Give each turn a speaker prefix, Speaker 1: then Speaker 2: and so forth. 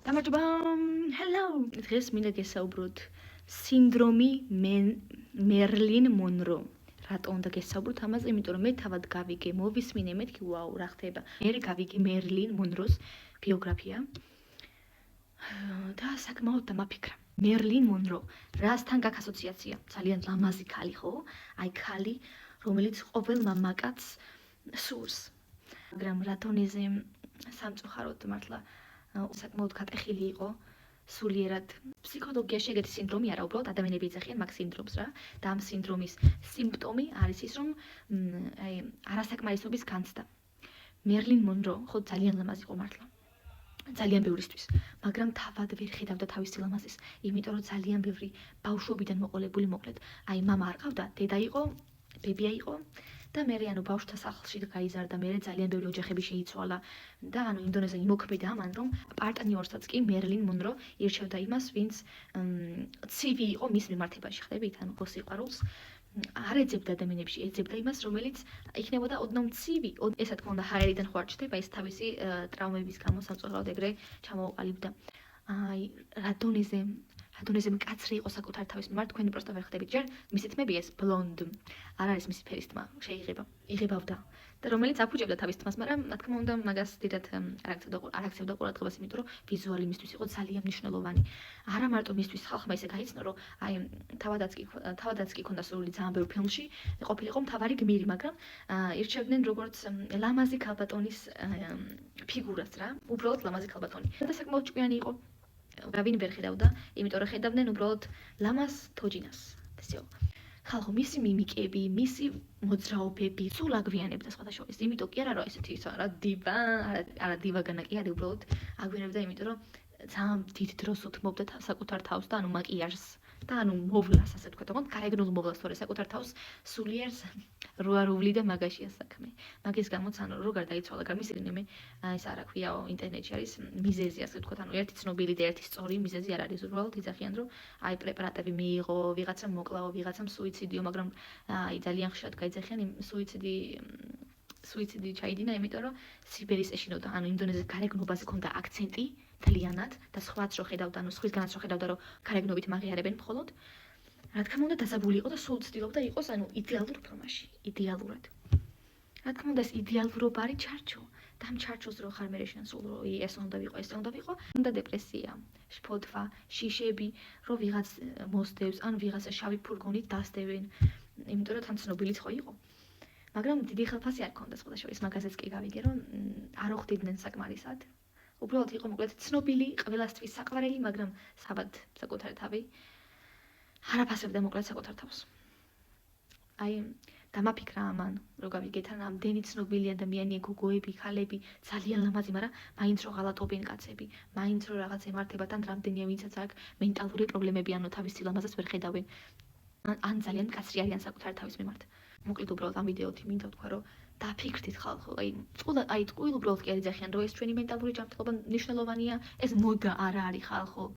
Speaker 1: გამარჯობა. Hello. დღეს მინდა გესაუბროთ სინდრომი მერლინ მონრო. რატო უნდა გესაუბროთ ამაზე? იმიტომ რომ მე თავად გავიგე, მოვისმინე, მეთქი ვაუ, რა ხდება. მე გავიგე მერლინ მონროს ბიოგრაფია. და საკმაოდ დამაფიქრა. მერლინ მონრო, რასთან გაქვს ასოციაცია? ძალიან ლამაზი ქალი, ხო? აი ქალი, რომელიც ყოველ მამაკაცს სურს. მაგრამ რატონეზე სამწუხაროდ მართლა საკმაოდ გატეხილი იყო სულიერად ფსიქოლოგიაში ეგეთი სინდრომი არა, უბრალოდ ადამიანები ეძახიან მაგ სინდრომს რა. და ამ სინდრომის სიმპტომი არის ის, რომ აი არასაკმარისობის განცდა. მერლინ მონრო ხო ძალიან ლამაზი იყო მართლა. ძალიან ბევრისთვის, მაგრამ თავად ვერ ხედავდა თავის ლამაზის, იმიტომ რომ ძალიან ბევრი ბავშვობიდან მოყოლებული მოკლედ. აი მამა არ ყავდა, დედა იყო, ბებია იყო და მე ანუ ბავშვთა სახლში გაიზარდა, მე ძალიან ბევრი ოჯახები შეიცვალა და ანუ ინდონეზია იმოქმედა ამან, რომ პარტნიორსაც კი მერლინ მონრო ირჩევდა იმას, ვინც ცივი იყო მის მიმართებაში, ხდებით? ანუ ხო სიყვარულს არ ეძებდა ადამიანებში, ეძებდა იმას, რომელიც იქნებოდა ოდნავ ცივი. ესა თქმა უნდა ჰაერიდან ხო არ ჩნდება, ეს თავისი ტრავმების გამო სამწუხაროდ ეგრე ჩამოუყალიბდა. აი რადონეზე მკაცრი იყო საკუთარ თავის მიმართ, თქვენი პროსტა ვერ ხდებით. ჯერ მისი თმები ეს ბლონდ არ არის მისი ფერის თმა, იღებავდა და რომელიც აფუჭებდა თავის თმას, მაგრამ რა თქმა უნდა მაგას დიდად არ აქცევდა ყურადღებას, იმიტომ რომ ვიზუალი მისთვის იყო ძალიან მნიშვნელოვანი. არა მარტო მისთვის ხალხმა ისე გაიცნო, რომ აი თავადაც კი ქონდა სურვილი ძალიან ბევრ ფილმში ყოფილიყო მთავარი გმირი, მაგრამ ირჩევდნენ როგორც ლამაზი ქალბატონის ფიგურას რა, უბრალოდ ლამაზი ქალბატონი. და საკმაოდ ჭკვიანი იყო. ვინ ვერ ხედავდა, იმიტომ რომ ხედავდნენ უბრალოდ ლამაზ თოჯინას. ესეო. ხალხო მისი მიმიკები, მისი მოძრაობები სულ აგვიანებდა სხვათა შორის. იმიტომ კი არა რომ ესეთი რა არა დივაგანა კი არა, უბრალოდ აგვიანებდა, იმიტომ რომ ძალიან დიდ დროს უთმობდა საკუთარ თავს და ანუ მაკიაჟს და ანუ მოვლას, ასე ვთქვათ, თქო, გარეგნულ მოვლას, თორე საკუთარ თავს სულიერს რო არ უვლიდა მაგაშია საქმე. მაგის გამოც ანუ რო გარდაიცვალა, გამისი მე ეს არა ქვიაო, ინტერნეტში არის მიზეზი, ასე ვთქვათ, ანუ ერთი ცნობილი და ერთი სწორი მიზეზი არ არის, უბრალოდ იძახიან, რომ აი პრეპარატები მიიღო, ვიღაცამ მოკლაო, ვიღაცამ სუიციდიო, მაგრამ აი ძალიან ხშირად გაიძახიან იმ სუიციდი ჩაიდინა, იმიტომ რომ სიბერის ეშინოდა, ანუ ინდონეზიის გარეგნობაზე ქონდა აქცენტი ძალიანად და სხვაც რო ხედავდა, ანუ სხვისგანაც რო ხედავდა, რომ გარეგნობით მაღიარებენ მხოლოდ. რა თქმა უნდა დასაბული იყო და სულ ცდილობდა იყოს, ანუ იდეალურ ფორმაში, იდეალურად. რა თქმა უნდა ეს იდეალურობა არის ჩარჩო. და ამ ჩარჩოს რო ხარ მე შენსულ რო ეს უნდა ვიყო, უნდა დეპრესია, შფოთვა, შიშები, რო ვიღაც მოსდევს, ან ვიღაცა შავი ფურგონით დასდევენ, იმიტომ რომ თან ცნობილიც ხო იყო. მაგრამ დიდი ხელფასი არ ქონდა სხვათა შორის, მაგაზეც კი გავიგე, რომ არ ოხდიდნენ საკმარისად. უბრალოდ იყო მოკლედ ცნობილი, ყველასთვის საყვარელი, მაგრამ საბად საკუთარი თავი არაფასებდა მოკლედ საკუთარ თავს. აი დამაფიქრა ამან, რომ გავიგე თან ამდენი ცნობილი ადამიანია, გოგოები, ხალები, ძალიან ლამაზი, მაგრამ მაინც რო ღალატობენ კაცები, მაინც რო რაღაც ემართებათან რამდენია ვინცაც აქვს მენტალური პრობლემები, ანუ თავის სილამაზეს ვერ ხედავენ. ან ძალიან მკაცრი არიან საკუთარ თავის მიმართ. მოკლედ უბრალოდ ამ ვიდეოთი მინდა ვთქვა, რომ დაფიქრდით ხალხო, აი ტყუილ უბრალოდ კი არ იძახიან, რომ ეს ჩვენი მენტალური ჯანმრთელობა მნიშვნელოვანია, ეს მოდა არა არის ხალხო.